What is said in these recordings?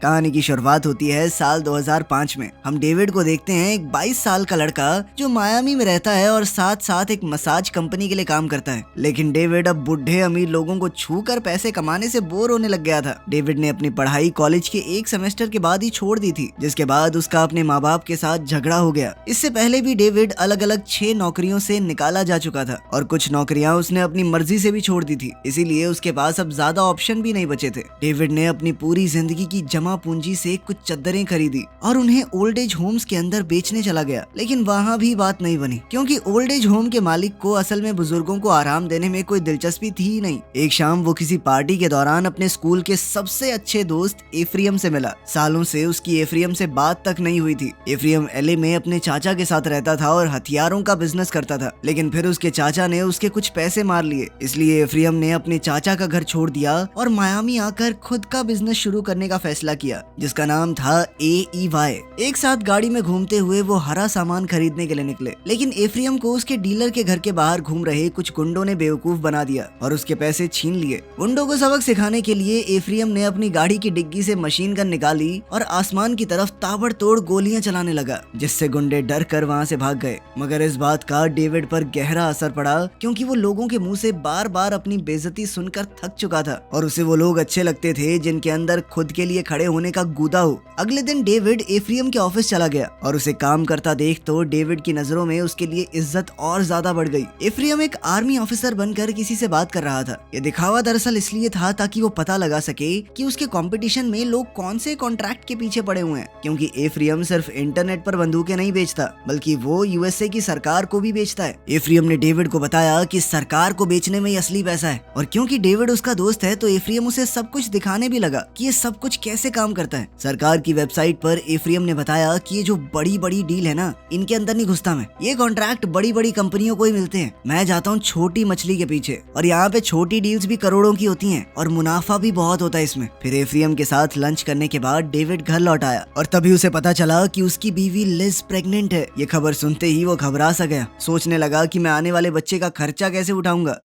कहानी की शुरुआत होती है साल 2005 में। हम डेविड को देखते हैं, एक 22 साल का लड़का जो मायामी में रहता है और साथ साथ एक मसाज कंपनी के लिए काम करता है। लेकिन डेविड अब बुढ़े अमीर लोगों को छूकर पैसे कमाने से बोर होने लग गया था। डेविड ने अपनी पढ़ाई कॉलेज के एक सेमेस्टर के बाद ही छोड़ दी थी, जिसके बाद उसका अपने माँ बाप के साथ झगड़ा हो गया। इससे पहले भी डेविड अलग अलग 6 नौकरियों से निकाला जा चुका था और कुछ नौकरियां उसने अपनी मर्जी से भी छोड़ दी थी, इसीलिए उसके पास अब ज्यादा ऑप्शन भी नहीं बचे थे। डेविड ने अपनी पूरी जिंदगी की जमा पूंजी से कुछ चद्दरें खरीदी और उन्हें ओल्ड एज होम्स के अंदर बेचने चला गया। लेकिन वहाँ भी बात नहीं बनी, क्योंकि ओल्ड एज होम के मालिक को असल में बुजुर्गों को आराम देने में कोई दिलचस्पी थी ही नहीं। एक शाम वो किसी पार्टी के दौरान अपने स्कूल के सबसे अच्छे दोस्त एफ्रियम से मिला। सालों से उसकी एफ्रियम से बात तक नहीं हुई थी। एफ्रियम एलए में अपने चाचा के साथ रहता था और हथियारों का बिजनेस करता था, लेकिन फिर उसके चाचा ने उसके कुछ पैसे मार लिए। इसलिए एफ्रियम ने अपने चाचा का घर छोड़ दिया और मायामी आकर खुद का बिजनेस शुरू करने का फैसला किया, जिसका नाम था AEY। एक साथ गाड़ी में घूमते हुए वो हरा सामान खरीदने के लिए निकले, लेकिन एफ्रियम को उसके डीलर के घर के बाहर घूम रहे कुछ गुंडों ने बेवकूफ बना दिया और उसके पैसे छीन लिए। गुंडों को सबक सिखाने के लिए एफ्रियम ने अपनी गाड़ी की डिग्गी से मशीन गन निकाली और आसमान की तरफ ताबड़तोड़ गोलियां चलाने लगा, जिससे गुंडे डर कर वहाँ से भाग गए। मगर इस बात का डेविड पर गहरा असर पड़ा, क्योंकि वो लोगों के मुंह से बार बार अपनी बेइज्जती सुनकर थक चुका था और उसे वो लोग अच्छे लगते थे जिनके अंदर खुद के लिए खड़े होने का गुदा हो। अगले दिन डेविड एफ्रियम के ऑफिस चला गया और उसे काम करता देख तो डेविड की नजरों में उसके लिए इज्जत और ज्यादा बढ़ गई। एफ्रियम एक आर्मी ऑफिसर बनकर किसी से बात कर रहा था। ये दिखावा दरअसल इसलिए था ताकि वो पता लगा सके कि उसके कंपटीशन में लोग कौन से कॉन्ट्रैक्ट के पीछे पड़े हुए हैं, क्योंकि एफ्रियम सिर्फ इंटरनेट पर बंदूकें नहीं बेचता, बल्कि वो यूएसए की सरकार को भी बेचता है। एफ्रियम ने डेविड को बताया कि सरकार को बेचने में ही असली पैसा है, और क्योंकि डेविड उसका दोस्त है तो एफ्रियम उसे सब कुछ दिखाने भी लगा कि ये सब कुछ कैसे काम करता है। सरकार की वेबसाइट पर एफ्रियम ने बताया कि ये जो बड़ी बड़ी डील है ना, इनके अंदर नहीं घुसता मैं। ये कॉन्ट्रैक्ट बड़ी बड़ी कंपनियों को ही मिलते हैं। मैं जाता हूँ छोटी मछली के पीछे, और यहाँ पे छोटी डील्स भी करोड़ों की होती हैं और मुनाफा भी बहुत होता है इसमें। फिर एफ्रियम के साथ लंच करने के बाद डेविड घर लौट आया और तभी उसे पता चला कि उसकी बीवी लिज प्रेग्नेंट है। ये खबर सुनते ही वो घबरा सा गया, सोचने लगा कि मैं आने वाले बच्चे का खर्चा कैसे उठाऊंगा।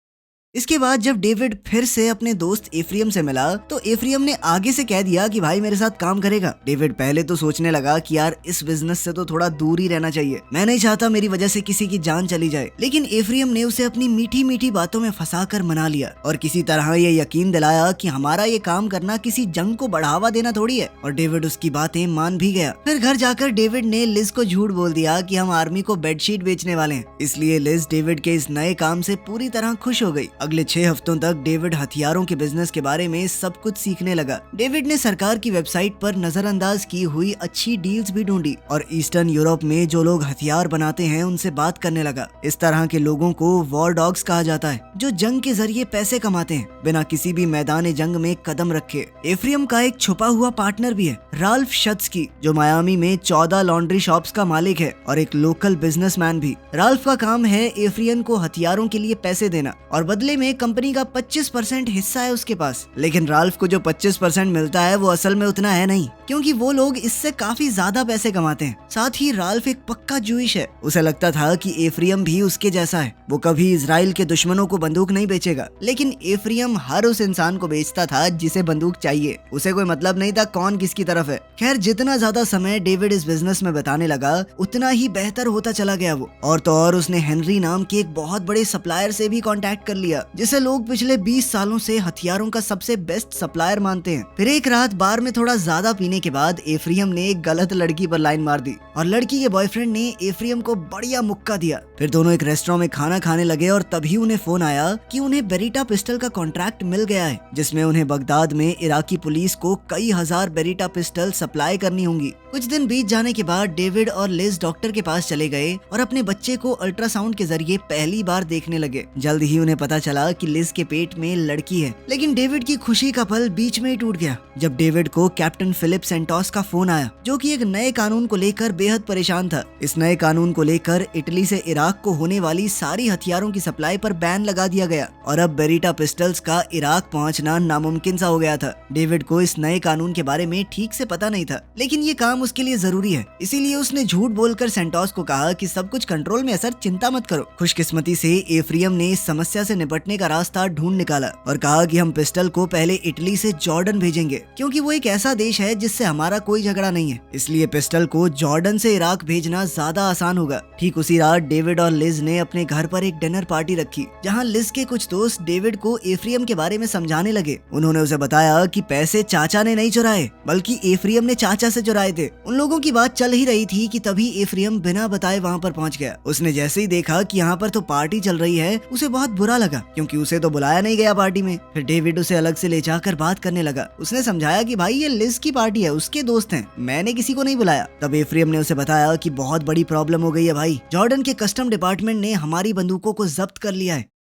इसके बाद जब डेविड फिर से अपने दोस्त एफ्रियम से मिला तो एफ्रियम ने आगे से कह दिया कि भाई मेरे साथ काम करेगा। डेविड पहले तो सोचने लगा कि यार इस बिजनेस से तो थोड़ा दूर ही रहना चाहिए, मैं नहीं चाहता मेरी वजह से किसी की जान चली जाए। लेकिन एफ्रियम ने उसे अपनी मीठी मीठी बातों में फंसाकर मना लिया और किसी तरह ये यकीन दिलाया कि हमारा ये काम करना किसी जंग को बढ़ावा देना थोड़ी है, और डेविड उसकी बातें मान भी गया। फिर घर जाकर डेविड ने लिज को झूठ बोल दिया कि हम आर्मी को बेडशीट बेचने वाले हैं। इसलिए लिज डेविड के इस नए काम से पूरी तरह खुश हो गई। अगले 6 हफ्तों तक डेविड हथियारों के बिजनेस के बारे में सब कुछ सीखने लगा। डेविड ने सरकार की वेबसाइट पर नजरअंदाज की हुई अच्छी डील्स भी ढूंढी और ईस्टर्न यूरोप में जो लोग हथियार बनाते हैं उनसे बात करने लगा। इस तरह के लोगों को वॉर डॉग्स कहा जाता है, जो जंग के जरिए पैसे कमाते हैं बिना किसी भी मैदान जंग में कदम रखे। एफ्रियम का एक छुपा हुआ पार्टनर भी है, राल्फ शत्स्की, जो मायामी में 14 लॉन्ड्री शॉप्स का मालिक है और एक लोकल बिजनेसमैन भी। राल्फ का काम है एफ्रियम को हथियारों के लिए पैसे देना और बदले में कंपनी का 25% हिस्सा है उसके पास। लेकिन राल्फ को जो 25% मिलता है वो असल में उतना है नहीं, क्योंकि वो लोग इससे काफी ज्यादा पैसे कमाते हैं। साथ ही राल्फ एक पक्का जूइश है। उसे लगता था कि एफ्रियम भी उसके जैसा है, वो कभी इजराइल के दुश्मनों को बंदूक नहीं बेचेगा। लेकिन एफ्रियम हर उस इंसान को बेचता था जिसे बंदूक चाहिए, उसे कोई मतलब नहीं था कौन किसकी तरफ है। खैर, जितना ज्यादा समय डेविड इस बिजनेस में बिताने लगा उतना ही बेहतर होता चला गया वो। और तो और उसने हेनरी नाम के एक बहुत बड़े सप्लायर से भी कॉन्टेक्ट कर लिया, जिसे लोग पिछले 20 सालों से हथियारों का सबसे बेस्ट सप्लायर मानते हैं। फिर एक रात बार में थोड़ा ज्यादा पीने के बाद एफ्रियम ने एक गलत लड़की पर लाइन मार दी और लड़की के बॉयफ्रेंड ने एफ्रियम को बढ़िया मुक्का दिया। फिर दोनों एक रेस्टोरेंट में खाना खाने लगे और तभी उन्हें फोन आया कि उन्हें बेरिटा पिस्टल का कॉन्ट्रैक्ट मिल गया है, जिसमें उन्हें बगदाद में इराकी पुलिस को कई हजार बेरिटा पिस्टल सप्लाई करनी होंगी। कुछ दिन बीत जाने के बाद डेविड और लिज डॉक्टर के पास चले गए और अपने बच्चे को अल्ट्रासाउंड के जरिए पहली बार देखने लगे। जल्द ही उन्हें पता चला कि लिज के पेट में लड़की है। लेकिन डेविड की खुशी का पल बीच में ही टूट गया जब डेविड को कैप्टन फिलिप सेंटोस का फोन आया, जो कि एक नए कानून को लेकर बेहद परेशान था। इस नए कानून को लेकर इटली से इराक को होने वाली सारी हथियारों की सप्लाई पर बैन लगा दिया गया और अब बेरिटा पिस्टल्स का इराक पहुंचना नामुमकिन सा हो गया था। डेविड को इस नए कानून के बारे में ठीक से पता नहीं था, लेकिन ये काम उसके लिए जरूरी है, इसीलिए उसने झूठ बोलकर सेंटोस को कहा कि सब कुछ कंट्रोल में है सर, चिंता मत करो। खुशकिस्मती से एफ्रियम ने इस समस्या से निपट निपटने का रास्ता ढूंढ निकाला और कहा कि हम पिस्टल को पहले इटली से जॉर्डन भेजेंगे, क्योंकि वो एक ऐसा देश है जिससे हमारा कोई झगड़ा नहीं है, इसलिए पिस्टल को जॉर्डन से इराक भेजना ज्यादा आसान होगा। ठीक उसी रात डेविड और लिज ने अपने घर पर एक डिनर पार्टी रखी, जहाँ लिज के कुछ दोस्त डेविड को एफ्रियम के बारे में समझाने लगे। उन्होंने उसे बताया कि पैसे चाचा ने नहीं चुराए, बल्कि एफ्रियम ने चाचा से चुराए थे। उन लोगों की बात चल ही रही थी कि तभी एफ्रियम बिना बताए वहाँ पर पहुँच गया। उसने जैसे ही देखा कि यहाँ पर तो पार्टी चल रही है, उसे बहुत बुरा लगा, क्योंकि उसे तो बुलाया नहीं गया पार्टी में। फिर डेविड उसे अलग से ले जाकर बात करने लगा। उसने समझाया कि भाई ये लिज की पार्टी है, उसके दोस्त हैं, मैंने किसी को नहीं बुलाया। तब एफ्रियम ने उसे बताया कि बहुत बड़ी प्रॉब्लम हो गई है भाई, जॉर्डन के कस्टम डिपार्टमेंट ने हमारी बंदूकों को जब्त कर लिया है।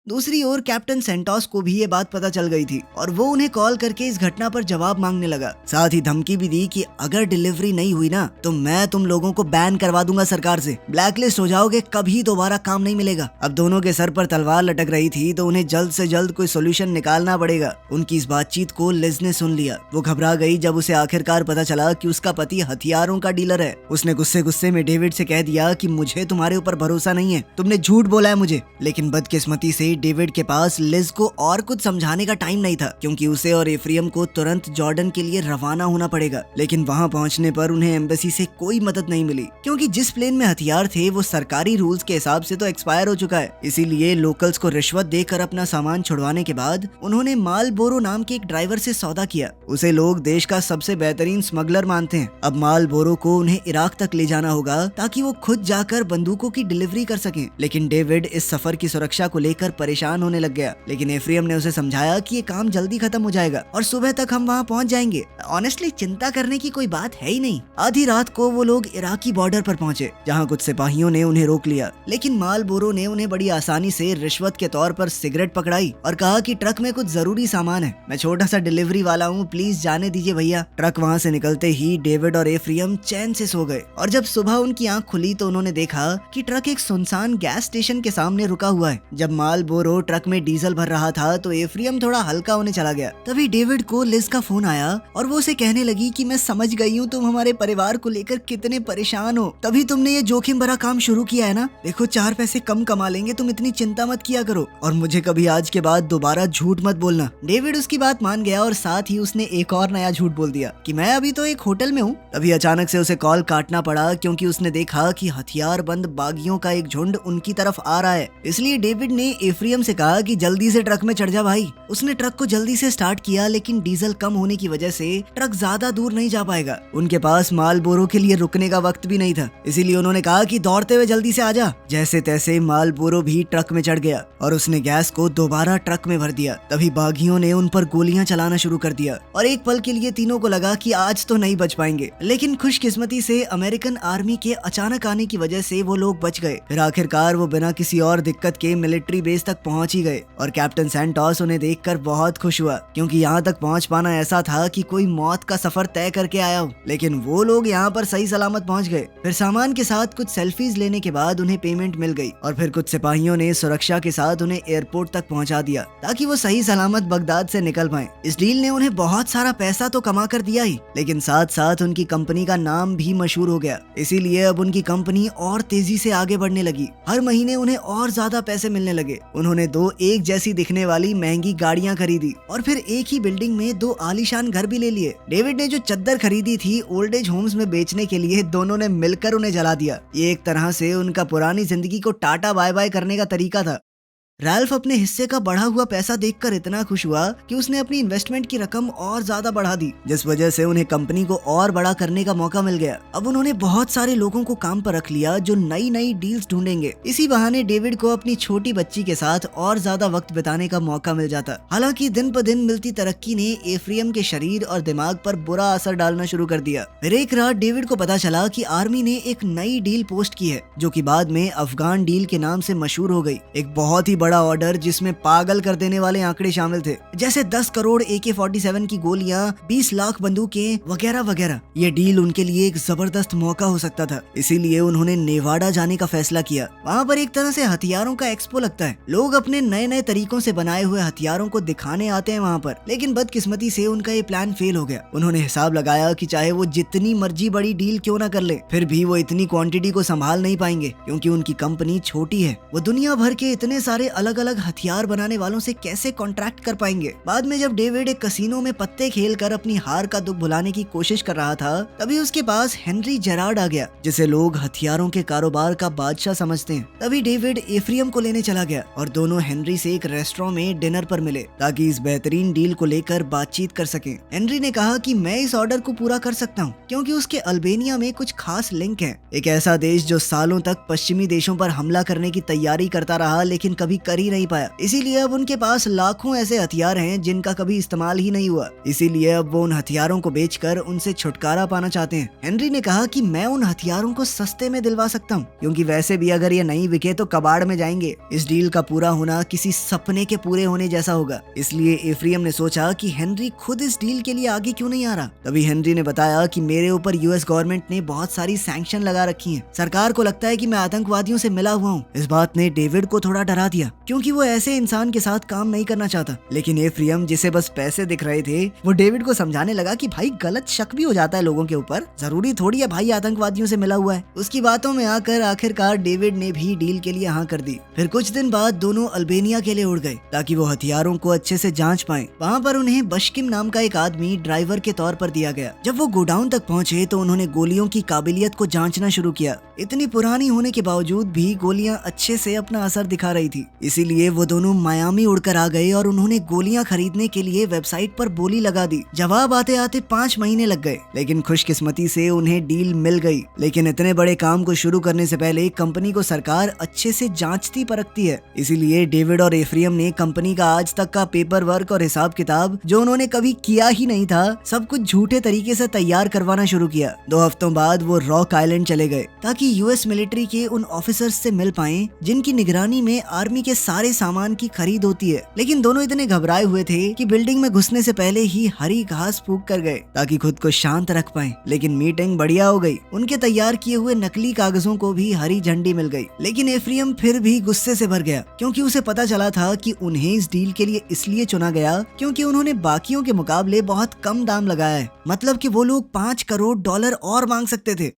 दूसरी ओर कैप्टन सेंटोस को भी ये बात पता चल गई थी और वो उन्हें कॉल करके इस घटना पर जवाब मांगने लगा। साथ ही धमकी भी दी कि अगर डिलीवरी नहीं हुई ना तो मैं तुम लोगों को बैन करवा दूंगा सरकार से, ब्लैकलिस्ट हो जाओगे, कभी दोबारा काम नहीं मिलेगा। अब दोनों के सर पर तलवार लटक रही थी तो उन्हें जल्द से जल्द कोई सोल्यूशन निकालना पड़ेगा। उनकी इस बातचीत को लिज ने सुन लिया। वो घबरा गई जब उसे आखिरकार पता चला कि उसका पति हथियारों का डीलर है। उसने गुस्से गुस्से में डेविड से कह दिया कि मुझे तुम्हारे ऊपर भरोसा नहीं है, तुमने झूठ बोला है मुझे। लेकिन बदकिस्मती से डेविड के पास लिज को और कुछ समझाने का टाइम नहीं था, क्योंकि उसे और एफ्रियम को तुरंत जॉर्डन के लिए रवाना होना पड़ेगा। लेकिन वहां पहुंचने पर उन्हें एम्बेसी से कोई मदद नहीं मिली, क्योंकि जिस प्लेन में हथियार थे वो सरकारी रूल्स के हिसाब से तो एक्सपायर हो चुका है। इसीलिए लोकल्स को रिश्वत देकर अपना सामान छुड़वाने के बाद उन्होंने मालबोरो नाम के एक ड्राइवर से सौदा किया। उसे लोग देश का सबसे बेहतरीन स्मगलर मानते हैं। अब मालबोरो को उन्हें इराक तक ले जाना होगा ताकि वो खुद जाकर बंदूकों की डिलीवरी कर सकें। लेकिन डेविड इस सफर की सुरक्षा को लेकर परेशान होने लग गया। लेकिन एफ्रियम ने उसे समझाया कि ये काम जल्दी खत्म हो जाएगा और सुबह तक हम वहाँ पहुँच जाएंगे। ऑनेस्टली चिंता करने की कोई बात है ही नहीं। आधी रात को वो लोग इराकी बॉर्डर पर पहुंचे, जहाँ कुछ सिपाहियों ने उन्हें रोक लिया। लेकिन मालबोरो ने उन्हें बड़ी आसानी से रिश्वत के तौर पर सिगरेट पकड़ाई और कहा कि ट्रक में कुछ जरूरी सामान है, मैं छोटा सा डिलीवरी वाला हूँ, प्लीज जाने दीजिए भैया। ट्रक वहाँ से निकलते ही डेविड और एफ्रियम चैन से सो गए और जब सुबह उनकी आंख खुली तो उन्होंने देखा कि ट्रक एक सुनसान गैस स्टेशन के सामने रुका हुआ है। जब मालबोरो ट्रक में डीजल भर रहा था तो एफ्रियम थोड़ा हल्का होने चला गया। तभी डेविड को लिज का फोन आया और वो उसे कहने लगी कि मैं समझ गई हूँ तुम हमारे परिवार को लेकर कितने परेशान हो, तभी तुमने ये जोखिम भरा काम शुरू किया है ना। देखो 4 पैसे कम कमा लेंगे, तुम इतनी चिंता मत किया करो और मुझे कभी आज के बाद दोबारा झूठ मत बोलना। डेविड उसकी बात मान गया और साथ ही उसने एक और नया झूठ बोल दिया कि मैं अभी तो एक होटल में हूँ। तभी अचानक से उसे कॉल काटना पड़ा, क्योंकि उसने देखा कि हथियार बंद बागियों का एक झुंड उनकी तरफ आ रहा है। इसलिए डेविड ने एफ्रियम से कहा कि जल्दी से ट्रक में चढ़ जा भाई। उसने ट्रक को जल्दी से स्टार्ट किया, लेकिन डीजल कम होने की वजह से ट्रक ज्यादा दूर नहीं जा पाएगा। उनके पास मालबोरो के लिए रुकने का वक्त भी नहीं था, इसीलिए उन्होंने कहा कि दौड़ते हुए जल्दी से आजा। जैसे तैसे मालबोरो भी ट्रक में चढ़ गया और उसने गैस को दोबारा ट्रक में भर दिया। तभी बागियों ने उन पर गोलियां चलाना शुरू कर दिया और एक पल के लिए तीनों को लगा कि आज तो नहीं बच पाएंगे। लेकिन खुशकिस्मती से अमेरिकन आर्मी के अचानक आने की वजह से वो लोग बच गए। फिर आखिरकार वो बिना किसी और दिक्कत के मिलिट्री बेस तक पहुंच ही गए और कैप्टन सेंटोस उन्हें देखकर बहुत खुश हुआ, क्योंकि यहाँ तक पहुँच पाना ऐसा था कि कोई मौत का सफर तय करके आया हो। लेकिन वो लोग यहाँ पर सही सलामत पहुँच गए। फिर सामान के साथ कुछ सेल्फीज लेने के बाद उन्हें पेमेंट मिल गई और फिर कुछ सिपाहियों ने सुरक्षा के साथ उन्हें एयरपोर्ट तक पहुँचा दिया ताकि वो सही सलामत बगदाद से निकल पाए। इस डील ने उन्हें बहुत सारा पैसा तो कमा कर दिया ही, लेकिन साथ साथ उनकी कंपनी का नाम भी मशहूर हो गया। इसीलिए अब उनकी कंपनी और तेजी से आगे बढ़ने लगी। हर महीने उन्हें और ज्यादा पैसे मिलने लगे। उन्होंने 2 एक जैसी दिखने वाली महंगी गाड़ियां खरीदी और फिर एक ही बिल्डिंग में 2 आलीशान घर भी ले लिए। डेविड ने जो चद्दर खरीदी थी ओल्ड एज होम्स में बेचने के लिए, दोनों ने मिलकर उन्हें जला दिया। ये एक तरह से उनका पुरानी जिंदगी को टाटा बाय बाय करने का तरीका था। रैल्फ अपने हिस्से का बढ़ा हुआ पैसा देखकर इतना खुश हुआ कि उसने अपनी इन्वेस्टमेंट की रकम और ज्यादा बढ़ा दी, जिस वजह से उन्हें कंपनी को और बड़ा करने का मौका मिल गया। अब उन्होंने बहुत सारे लोगों को काम पर रख लिया जो नई नई डील्स ढूंढेंगे। इसी बहाने डेविड को अपनी छोटी बच्ची के साथ और ज्यादा वक्त बिताने का मौका मिल जाता। हालांकि दिन ब दिन मिलती तरक्की ने एफ्रियम के शरीर और दिमाग पर बुरा असर डालना शुरू कर दिया। फिर एक रात डेविड को पता चला कि आर्मी ने एक नई डील पोस्ट की है, जो कि बाद में अफगान डील के नाम से मशहूर हो गई। एक बहुत ही बड़ा ऑर्डर जिसमें पागल कर देने वाले आंकड़े शामिल थे, जैसे 10 करोड़ AK-47 की गोलियां, 20 लाख बंदूकें वगैरह वगैरह। ये डील उनके लिए एक जबरदस्त मौका हो सकता था, इसीलिए उन्होंने नेवाडा जाने का फैसला किया। वहाँ पर एक तरह से हथियारों का एक्सपो लगता है। लोग अपने नए नए तरीकों से बनाए हुए हथियारों को दिखाने आते हैं वहाँ पर। लेकिन बदकिस्मती से उनका ये प्लान फेल हो गया। उन्होंने हिसाब लगाया कि चाहे वो जितनी मर्जी बड़ी डील क्यों ना कर ले, फिर भी वो इतनी क्वांटिटी को संभाल नहीं पाएंगे, क्योंकि उनकी कंपनी छोटी है। वो दुनिया भर के इतने सारे अलग अलग हथियार बनाने वालों से कैसे कॉन्ट्रैक्ट कर पाएंगे। बाद में जब डेविड एक कसिनो में पत्ते खेल कर अपनी हार का दुख भुलाने की कोशिश कर रहा था, तभी उसके पास हेनरी जेरार्ड आ गया, जिसे लोग हथियारों के कारोबार का बादशाह समझते हैं। तभी डेविड एफ्रियम को लेने चला गया और दोनों हेनरी से एक रेस्टोरेंट में डिनर पर मिले ताकि इस बेहतरीन डील को लेकर बातचीत कर सकें। हेनरी ने कहा कि मैं इस ऑर्डर को पूरा कर सकता हूं क्योंकि उसके अल्बेनिया में कुछ खास लिंक हैं। एक ऐसा देश जो सालों तक पश्चिमी देशों पर हमला करने की तैयारी करता रहा लेकिन कभी कर ही नहीं पाया। इसीलिए अब उनके पास लाखों ऐसे हथियार हैं जिनका कभी इस्तेमाल ही नहीं हुआ। इसीलिए अब वो उन हथियारों को बेचकर उनसे छुटकारा पाना चाहते हैं। हेनरी ने कहा कि मैं उन हथियारों को सस्ते में दिलवा सकता हूँ क्योंकि वैसे भी अगर ये नहीं बिके तो कबाड़ में जाएंगे। इस डील का पूरा होना किसी सपने के पूरे होने जैसा होगा। इसलिए एफ्रियम ने सोचा कि हेनरी खुद इस डील के लिए आगे क्यों नहीं आ रहा। तभी हेनरी ने बताया कि मेरे ऊपर यूएस गवर्नमेंट ने बहुत सारी सैंक्शन लगा रखी हैं। सरकार को लगता है कि मैं आतंकवादियों से मिला हुआ हूँ। इस बात ने डेविड को थोड़ा डरा दिया क्योंकि वो ऐसे इंसान के साथ काम नहीं करना चाहता। लेकिन एफ्रियम, जिसे बस पैसे दिख रहे थे, वो डेविड को समझाने लगा कि भाई गलत शक भी हो जाता है लोगों के ऊपर, जरूरी थोड़ी है भाई आतंकवादियों से मिला हुआ है। उसकी बातों में आकर आखिरकार डेविड ने भी डील के लिए हाँ कर दी। फिर कुछ दिन बाद दोनों अल्बेनिया के लिए उड़ गए ताकि वो हथियारों को अच्छे से जांच पाएं। वहाँ पर उन्हें बशकिम नाम का एक आदमी ड्राइवर के तौर पर दिया गया। जब वो गोडाउन तक पहुँचे तो उन्होंने गोलियों की काबिलियत को जांचना शुरू किया। इतनी पुरानी होने के बावजूद भी गोलियां अच्छे से अपना असर दिखा रही थी। इसीलिए वो दोनों मायामी उड़कर आ गए और उन्होंने गोलियां खरीदने के लिए वेबसाइट पर बोली लगा दी। जवाब आते आते 5 महीने लग गए, लेकिन खुशकिस्मती से उन्हें डील मिल गई। लेकिन इतने बड़े काम को शुरू करने से पहले कंपनी को सरकार अच्छे से जांचती परखती है। इसीलिए डेविड और एफ्रियम ने कंपनी का आज तक का पेपर वर्क और हिसाब किताब, जो उन्होंने कभी किया ही नहीं था, सब कुछ झूठे तरीके से तैयार करवाना शुरू किया। 2 हफ्तों बाद वो रॉक आइलैंड चले गए ताकि यूएस मिलिट्री के उन ऑफिसर्स से मिल पाएं जिनकी निगरानी में आर्मी के सारे सामान की खरीद होती है। लेकिन दोनों इतने घबराए हुए थे कि बिल्डिंग में घुसने से पहले ही हरी घास फूंक कर गए ताकि खुद को शांत रख पाएं। लेकिन मीटिंग बढ़िया हो गई। उनके तैयार किए हुए नकली कागजों को भी हरी झंडी मिल गई। लेकिन एफ्रियम फिर भी गुस्से से भर गया क्योंकि उसे पता चला था कि उन्हें इस डील के लिए इसलिए चुना गया क्योंकि उन्होंने बाकियों के मुकाबले बहुत कम दाम लगाया है। मतलब कि वो लोग $5 करोड़ और मांग सकते थे।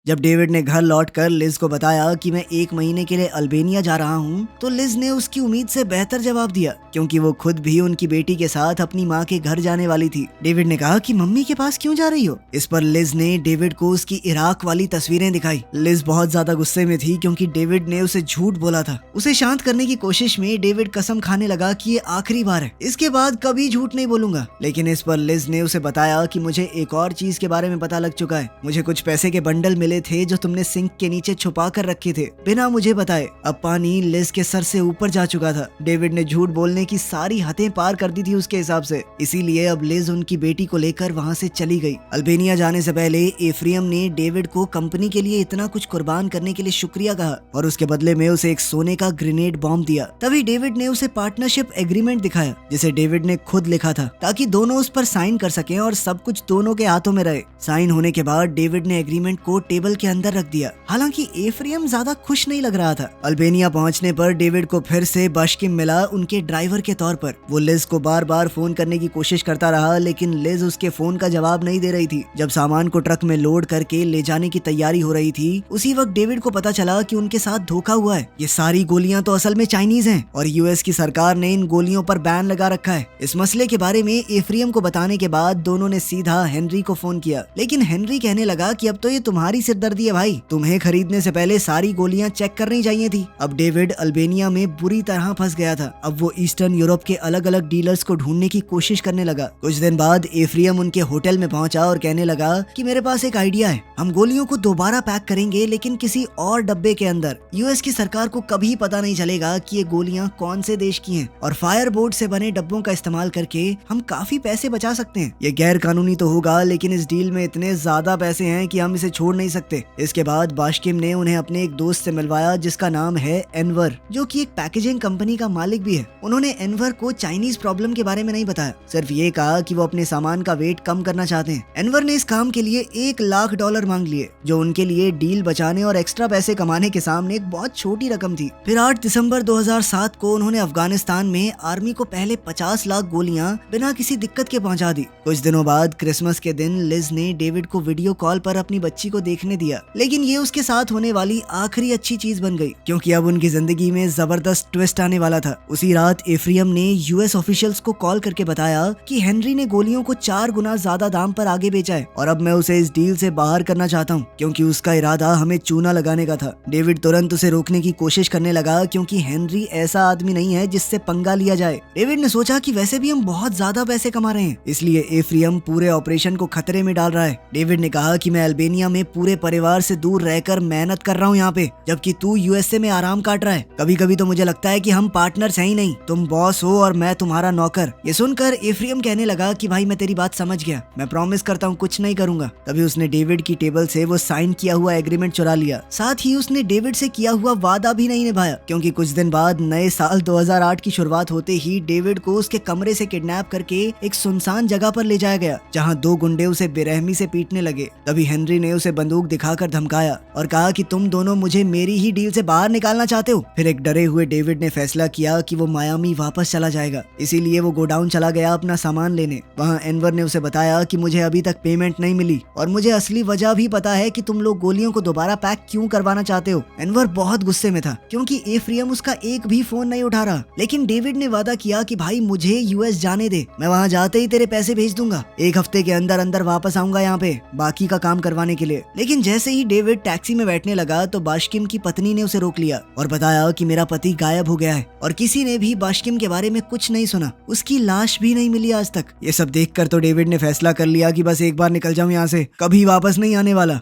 जब डेविड ने घर लौटकर लिज को बताया कि मैं 1 महीने के लिए अल्बेनिया जा रहा हूँ, तो लिज ने उसकी उम्मीद से बेहतर जवाब दिया क्योंकि वो खुद भी उनकी बेटी के साथ अपनी माँ के घर जाने वाली थी। डेविड ने कहा कि मम्मी के पास क्यों जा रही हो? इस पर लिज ने डेविड को उसकी इराक वाली तस्वीरें दिखाई। लिज बहुत ज्यादा गुस्से में थी क्योंकि डेविड ने उसे झूठ बोला था। उसे शांत करने की कोशिश में डेविड कसम खाने लगा कि ये आखिरी बार है, इसके बाद कभी झूठ नहीं बोलूंगा। लेकिन इस पर लिज ने उसे बताया कि मुझे एक और चीज के बारे में पता लग चुका है। मुझे कुछ पैसे के बंडल मिले थे जो तुमने सिंक के नीचे छुपा कर रखे थे बिना मुझे बताए। अब पानी लिज के सर से ऊपर जा चुका था। डेविड ने झूठ बोलने की सारी हदें पार कर दी थी उसके हिसाब से। इसीलिए अब लिज उनकी बेटी को लेकर वहाँ से चली गई। अल्बेनिया जाने से पहले एफ्रियम ने डेविड को कंपनी के लिए इतना कुछ कुर्बान करने के लिए शुक्रिया कहा और उसके बदले में उसे एक सोने का ग्रेनेड बॉम्ब दिया। तभी डेविड ने उसे पार्टनरशिप एग्रीमेंट दिखाया जिसे डेविड ने खुद लिखा था ताकि दोनों उस पर साइन कर सकें और सब कुछ दोनों के हाथों में रहे। साइन होने के बाद डेविड ने एग्रीमेंट को टेबल के अंदर रख दिया। हालांकि एफ्रियम ज्यादा खुश नहीं लग रहा था। अल्बेनिया पहुंचने पर डेविड को फिर से बशकिम मिला उनके ड्राइवर के तौर पर। वो लिज को बार बार फोन करने की कोशिश करता रहा लेकिन लिज उसके फोन का जवाब नहीं दे रही थी। जब सामान को ट्रक में लोड करके ले जाने की तैयारी हो रही थी, उसी वक्त डेविड को पता चला कि उनके साथ धोखा हुआ है। ये सारी गोलियां तो असल में चाइनीज हैं और यूएस की सरकार ने इन गोलियों पर बैन लगा रखा है। इस मसले के बारे में एफ्रियम को बताने के बाद दोनों ने सीधा हेनरी को फोन किया। लेकिन हेनरी कहने लगा कि अब तो ये तुम्हारी सिरदर्दी है भाई, तुम्हें खरीदने से पहले सारी गोलियां चेक करनी चाहिए थी। अब डेविड अल्बेनिया में बुरी तरह फंस गया था। अब वो ईस्टर्न यूरोप के अलग अलग डीलर्स को ढूंढने की कोशिश करने लगा। कुछ दिन बाद एफ्रियम उनके होटल में पहुंचा और कहने लगा कि मेरे पास एक आइडिया है। हम गोलियों को दोबारा पैक करेंगे लेकिन किसी और डब्बे के अंदर। यूएस की सरकार को कभी पता नहीं चलेगा कि ये गोलियां कौन से देश की हैं और फायर बोर्ड से बने डब्बों का इस्तेमाल करके हम काफी पैसे बचा सकते हैं। ये गैर कानूनी तो होगा लेकिन इस डील में इतने ज्यादा पैसे हैं कि हम इसे छोड़ नहीं सकते। इसके बाद बाशकिम ने उन्हें अपने एक दोस्त से मिलवाया जिसका नाम है एनवर, जो कि एक पैकेजिंग कंपनी का मालिक भी है। उन्होंने एनवर को चाइनीज प्रॉब्लम के बारे में नहीं बताया, सिर्फ ये कहा कि वो अपने सामान का वेट कम करना चाहते हैं। एनवर ने इस काम के लिए $1 लाख मांग लिए, जो उनके लिए डील बचाने और एक्स्ट्रा पैसे कमाने के सामने एक बहुत छोटी रकम थी। फिर 8 दिसंबर 2007 को उन्होंने अफगानिस्तान में आर्मी को पहले 50 लाख गोलियां बिना किसी दिक्कत के पहुंचा दी। कुछ दिनों बाद क्रिसमस के दिन लिज ने डेविड को वीडियो कॉल पर अपनी बच्ची को देखने देखने दिया, लेकिन ये उसके साथ होने वाली आखिरी अच्छी चीज बन गई, क्योंकि अब उनकी जिंदगी में जबरदस्त ट्विस्ट आने वाला था। उसी रात एफ्रियम ने यूएस ऑफिशियल्स को कॉल करके बताया कि हेनरी ने गोलियों को 4 गुना ज्यादा दाम पर आगे बेचा है और अब मैं उसे इस डील से बाहर करना चाहता हूँ, क्योंकि उसका इरादा हमें चूना लगाने का था। डेविड तुरंत उसे रोकने की कोशिश करने लगा, क्योंकि हेनरी ऐसा आदमी नहीं है जिससे पंगा लिया जाए। डेविड ने सोचा कि वैसे भी हम बहुत ज्यादा पैसे कमा रहे हैं, इसलिए एफ्रियम पूरे ऑपरेशन को खतरे में डाल रहा है। डेविड ने कहा कि मैं अल्बेनिया में पूरे परिवार से दूर रहकर मेहनत कर रहा हूँ यहाँ पे, जबकि तू यूएसए में आराम काट रहा है। कभी कभी तो मुझे लगता है कि हम पार्टनर्स हैं ही नहीं, तुम बॉस हो और मैं तुम्हारा नौकर। ये सुनकर एफ्रियम कहने लगा कि भाई मैं तेरी बात समझ गया, मैं प्रॉमिस करता हूँ कुछ नहीं करूंगा। तभी उसने डेविड की टेबल से वो साइन किया हुआ एग्रीमेंट चुरा लिया। साथ ही उसने डेविड से किया हुआ वादा भी नहीं निभाया, क्योंकि कुछ दिन बाद नए साल 2008 की शुरुआत होते ही डेविड को उसके कमरे से किडनैप करके एक सुनसान जगह पर ले जाया गया, जहाँ 2 गुंडे उसे बेरहमी से पीटने लगे। तभी हेनरी ने उसे बंदूक दिखाकर धमकाया और कहा कि तुम दोनों मुझे मेरी ही डील से बाहर निकालना चाहते हो। फिर एक डरे हुए डेविड ने फैसला किया कि वो मायामी वापस चला जाएगा, इसीलिए वो गोडाउन चला गया अपना सामान लेने। वहाँ एनवर ने उसे बताया कि मुझे अभी तक पेमेंट नहीं मिली और मुझे असली वजह भी पता है कि तुम लोग गोलियों को दोबारा पैक क्यों करवाना चाहते हो। एनवर बहुत गुस्से में था, क्योंकि एफ्रियम उसका एक भी फोन नहीं उठा रहा, लेकिन डेविड ने वादा किया कि भाई मुझे यूएस जाने दे, मैं वहाँ जाते ही तेरे पैसे भेज दूंगा, 1 हफ्ते के अंदर अंदर वापस आऊंगा यहाँ पे बाकी का काम करवाने के लिए। लेकिन जैसे ही डेविड टैक्सी में बैठने लगा तो बाशकिम की पत्नी ने उसे रोक लिया और बताया कि मेरा पति गायब हो गया है और किसी ने भी बाशकिम के बारे में कुछ नहीं सुना, उसकी लाश भी नहीं मिली आज तक। ये सब देखकर तो डेविड ने फैसला कर लिया कि बस एक बार निकल जाऊं यहाँ से, कभी वापस नहीं आने वाला।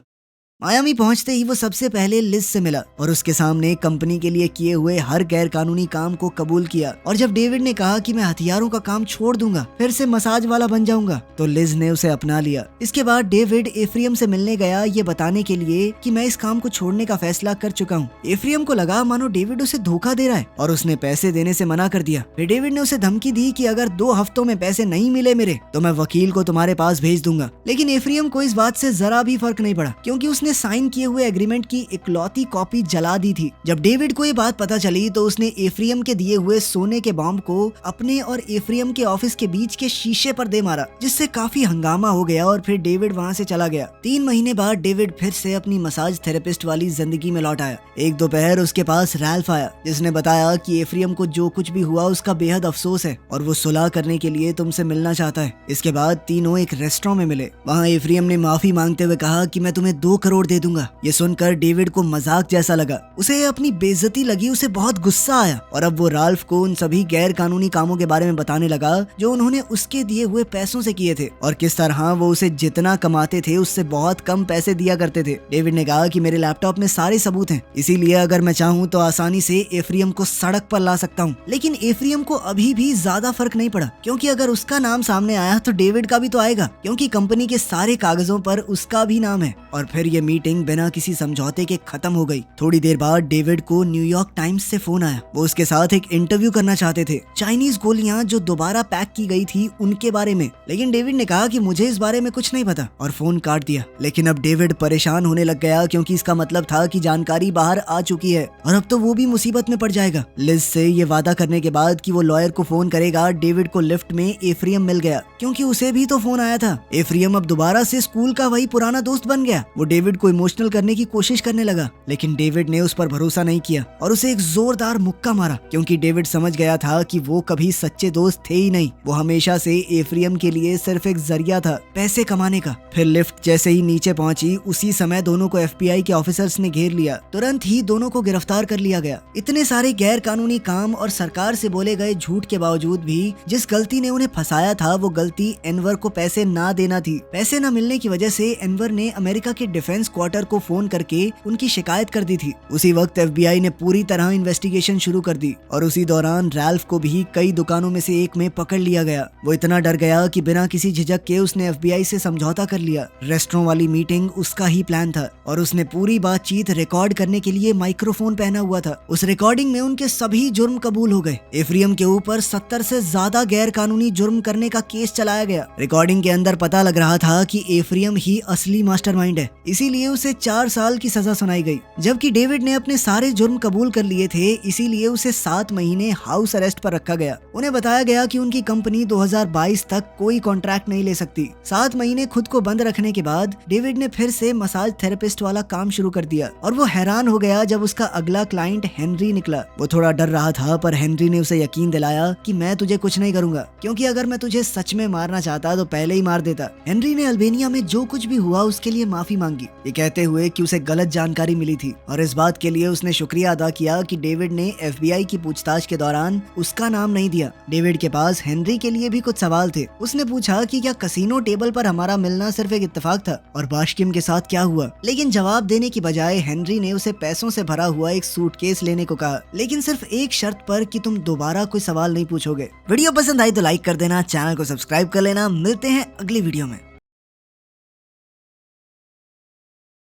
मायामी पहुंचते ही वो सबसे पहले लिज से मिला और उसके सामने कंपनी के लिए किए हुए हर गैर कानूनी काम को कबूल किया। और जब डेविड ने कहा कि मैं हथियारों का काम छोड़ दूंगा, फिर से मसाज वाला बन जाऊंगा, तो लिज ने उसे अपना लिया। इसके बाद डेविड एफ्रियम से मिलने गया ये बताने के लिए कि मैं इस काम को छोड़ने का फैसला कर चुका हूँ। एफ्रियम को लगा मानो डेविड उसे धोखा दे रहा है और उसने पैसे देने से मना कर दिया। फिर डेविड ने उसे धमकी दी कि अगर 2 हफ्तों में पैसे नहीं मिले मेरे, तो मैं वकील को तुम्हारे पास भेज दूंगा। लेकिन एफ्रियम को इस बात से जरा भी फर्क नहीं पड़ा, क्योंकि उसने साइन किए हुए एग्रीमेंट की इकलौती कॉपी जला दी थी। जब डेविड को ये बात पता चली तो उसने एफ्रियम के दिए हुए सोने के बॉम्ब को अपने और एफ्रियम के ऑफिस के बीच के शीशे पर दे मारा, जिससे काफी हंगामा हो गया और फिर डेविड वहाँ से चला गया। 3 महीने बाद डेविड फिर से अपनी मसाज थेरेपिस्ट वाली जिंदगी में लौट आया। एक दोपहर उसके पास रैल्फ आया, जिसने बताया कि एफ्रियम को जो कुछ भी हुआ उसका बेहद अफसोस है और वो सुलह करने के लिए तुमसे मिलना चाहता है। इसके बाद तीनों एक रेस्टोरेंट में मिले। वहाँ एफ्रियम ने माफी मांगते हुए कहा कि मैं तुम्हें 2 करोड़ दे दूंगा। ये सुनकर डेविड को मजाक जैसा लगा, उसे अपनी बेइज्जती लगी, उसे बहुत गुस्सा आया और अब वो राल्फ को उन सभी गैर कानूनी कामों के बारे में बताने लगा जो उन्होंने उसके दिए हुए पैसों से किए थे और किस तरह वो उसे जितना कमाते थे उससे बहुत कम पैसे दिया करते थे। डेविड ने कहा कि मेरे लैपटॉप में सारे सबूत हैं, इसीलिए अगर मैं चाहूँ तो आसानी से एफ्रियम को सड़क पर ला सकता हूँ। लेकिन एफ्रियम को अभी भी ज्यादा फर्क नहीं पड़ा, क्योंकि अगर उसका नाम सामने आया तो डेविड का भी तो आएगा, क्योंकि कंपनी के सारे कागजों पर उसका भी नाम है। और फिर ये मीटिंग बिना किसी समझौते के खत्म हो गई। थोड़ी देर बाद डेविड को न्यूयॉर्क टाइम्स से फोन आया। वो उसके साथ एक इंटरव्यू करना चाहते थे, चाइनीज गोलियां जो दोबारा पैक की गई थी उनके बारे में। लेकिन डेविड ने कहा कि मुझे इस बारे में कुछ नहीं पता और फोन काट दिया। लेकिन अब डेविड परेशान होने लग गया, क्योंकि इसका मतलब था कि जानकारी बाहर आ चुकी है और अब तो वो भी मुसीबत में पड़ जाएगा। लिज से ये वादा करने के बाद कि वो लॉयर को फोन करेगा, डेविड को लिफ्ट में एफ्रियम मिल गया, क्योंकि उसे भी तो फोन आया था। एफ्रियम अब दोबारा से स्कूल का वही पुराना दोस्त बन गया। वो डेविड को इमोशनल करने की कोशिश करने लगा, लेकिन डेविड ने उस पर भरोसा नहीं किया और उसे एक जोरदार मुक्का मारा, क्योंकि डेविड समझ गया था कि वो कभी सच्चे दोस्त थे ही नहीं। वो हमेशा से एफ्रियम के लिए सिर्फ एक जरिया था पैसे कमाने का। फिर लिफ्ट जैसे ही नीचे पहुंची, उसी समय दोनों को एफबीआई के ऑफिसर्स ने घेर लिया। तुरंत ही दोनों को गिरफ्तार कर लिया गया। इतने सारे गैर कानूनी काम और सरकार से बोले गए झूठ के बावजूद भी जिस गलती ने उन्हें फंसाया था, वो गलती एनवर को पैसे ना देना थी। पैसे न मिलने की वजह से एनवर ने अमेरिका के डिफेंस क्वार्टर को फोन करके उनकी शिकायत कर दी थी। उसी वक्त एफबीआई ने पूरी तरह इन्वेस्टिगेशन शुरू कर दी और उसी दौरान रैल्फ को भी कई दुकानों में से एक में पकड़ लिया गया। वो इतना डर गया कि बिना किसी झिझक के उसने एफबीआई से समझौता कर लिया। रेस्टोरेंट वाली मीटिंग उसका ही प्लान था और उसने पूरी बातचीत रिकॉर्ड करने के लिए माइक्रोफोन पहना हुआ था। उस रिकॉर्डिंग में उनके सभी जुर्म कबूल हो गए। एफ्रियम के ऊपर 70 से ज्यादा गैर कानूनी जुर्म करने का केस चलाया गया। रिकॉर्डिंग के अंदर पता लग रहा था कि एफ्रियम ही असली मास्टरमाइंड है, इसीलिए इसीलिए उसे 4 साल की सजा सुनाई गई। जबकि डेविड ने अपने सारे जुर्म कबूल कर लिए थे, इसीलिए उसे 7 महीने हाउस अरेस्ट पर रखा गया। उन्हें बताया गया कि उनकी कंपनी 2022 तक कोई कॉन्ट्रैक्ट नहीं ले सकती। 7 महीने खुद को बंद रखने के बाद डेविड ने फिर से मसाज थेरेपिस्ट वाला काम शुरू कर दिया और वो हैरान हो गया जब उसका अगला क्लाइंट हेनरी निकला। वो थोड़ा डर रहा था, पर हेनरी ने उसे यकीन दिलाया कि मैं तुझे कुछ नहीं करूंगा, क्योंकि अगर मैं तुझे सच में मारना चाहता तो पहले ही मार देता। हेनरी ने अल्बानिया में जो कुछ भी हुआ उसके लिए माफी मांगी, ये कहते हुए कि उसे गलत जानकारी मिली थी और इस बात के लिए उसने शुक्रिया अदा किया कि डेविड ने FBI की पूछताछ के दौरान उसका नाम नहीं दिया। डेविड के पास हेनरी के लिए भी कुछ सवाल थे। उसने पूछा कि क्या कसिनो टेबल पर हमारा मिलना सिर्फ एक इत्तेफाक था और बाशकिम के साथ क्या हुआ, लेकिन जवाब देने की बजाय हेनरी ने उसे पैसों से भरा हुआ एक सूटकेस लेने को कहा, लेकिन सिर्फ एक शर्त पर कि तुम दोबारा कोई सवाल नहीं पूछोगे। वीडियो पसंद आई तो लाइक कर देना, चैनल को सब्सक्राइब कर लेना। मिलते हैं अगली वीडियो में।